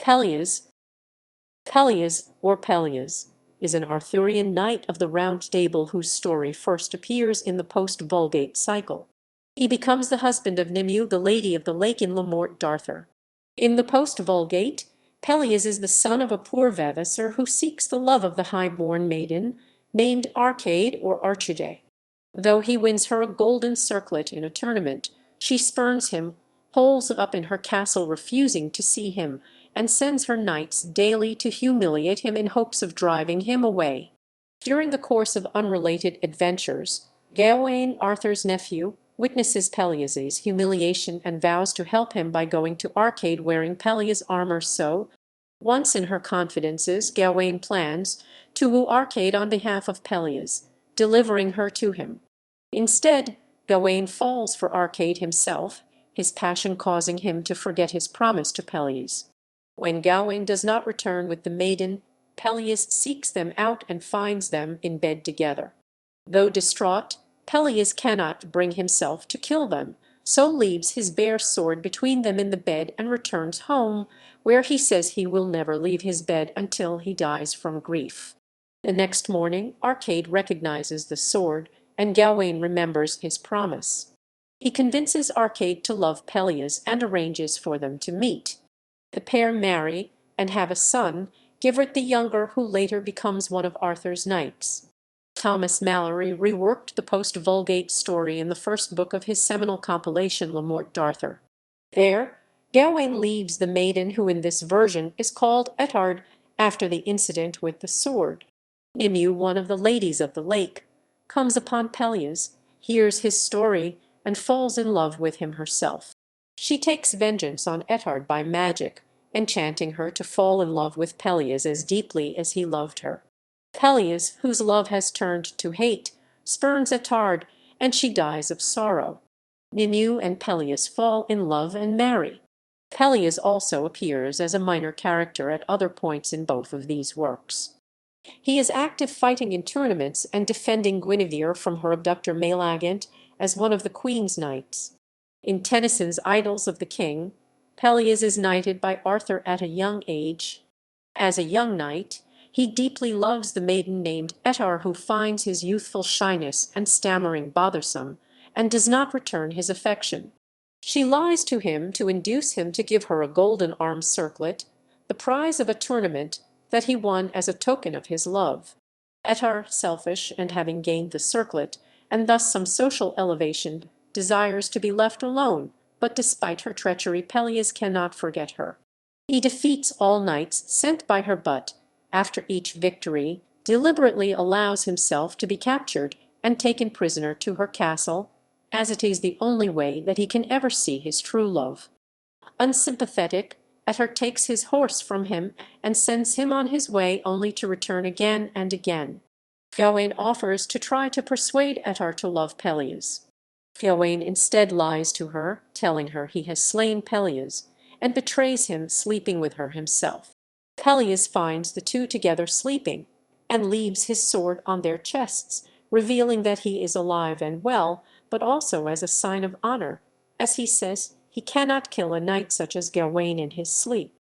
Pelleas, Pelleas or Pelleas, is an Arthurian knight of the Round Table whose story first appears in the Post-Vulgate Cycle. He becomes the husband of Nimue, the Lady of the Lake in Morte d'Arthur. In the Post-Vulgate, Pelleas is the son of a poor vavasour who seeks the love of the high-born maiden named Archade or Archade. Though he wins her a golden circlet in a tournament, she spurns him, holes up in her castle refusing to see him, and sends her knights daily to humiliate him in hopes of driving him away. During the course of unrelated adventures, Gawain, Arthur's nephew, witnesses Pellias' humiliation and vows to help him by going to Archade wearing Pellias' armour. So, once in her confidences, Gawain plans to woo Archade on behalf of Pellias, delivering her to him. Instead, Gawain falls for Archade himself, his passion causing him to forget his promise to Pellias. When Gawain does not return with the maiden, Pellias seeks them out and finds them in bed together. Though distraught, Pellias cannot bring himself to kill them, so leaves his bare sword between them in the bed and returns home, where he says he will never leave his bed until he dies from grief. The next morning, Archade recognizes the sword, and Gawain remembers his promise. He convinces Archade to love Pellias and arranges for them to meet. The pair marry and have a son, Guivret the Younger, who later becomes one of Arthur's knights. Thomas Malory reworked the Post-Vulgate story in the first book of his seminal compilation Le Morte d'Arthur. There, Gawain leaves the maiden, who in this version is called Archade, after the incident with the sword. Nimue, one of the ladies of the lake, comes upon Pellias, hears his story, and falls in love with him herself. She takes vengeance on Archade by magic, enchanting her to fall in love with Pellias as deeply as he loved her. Pellias, whose love has turned to hate, spurns Archade, and she dies of sorrow. Nimue and Pellias fall in love and marry. Pellias also appears as a minor character at other points in both of these works. He is active fighting in tournaments and defending Guinevere from her abductor Meleagant as one of the Queen's knights. In Tennyson's Idylls of the King, Pelleas is knighted by Arthur at a young age. As a young knight, he deeply loves the maiden named Arthur, who finds his youthful shyness and stammering bothersome, and does not return his affection. She lies to him to induce him to give her a golden arm circlet, the prize of a tournament that he won as a token of his love. Arthur, selfish and having gained the circlet, and thus some social elevation, desires to be left alone, but despite her treachery Pelleas cannot forget her. He defeats all knights sent by her, but, after each victory, deliberately allows himself to be captured and taken prisoner to her castle, as it is the only way that he can ever see his true love. Unsympathetic, Arthur takes his horse from him and sends him on his way, only to return again and again. Gawain offers to try to persuade Arthur to love Pelleas. Gawain instead lies to her, telling her he has slain Pelleas, and betrays him, sleeping with her himself. Pelleas finds the two together sleeping, and leaves his sword on their chests, revealing that he is alive and well, but also as a sign of honor, as he says he cannot kill a knight such as Gawain in his sleep.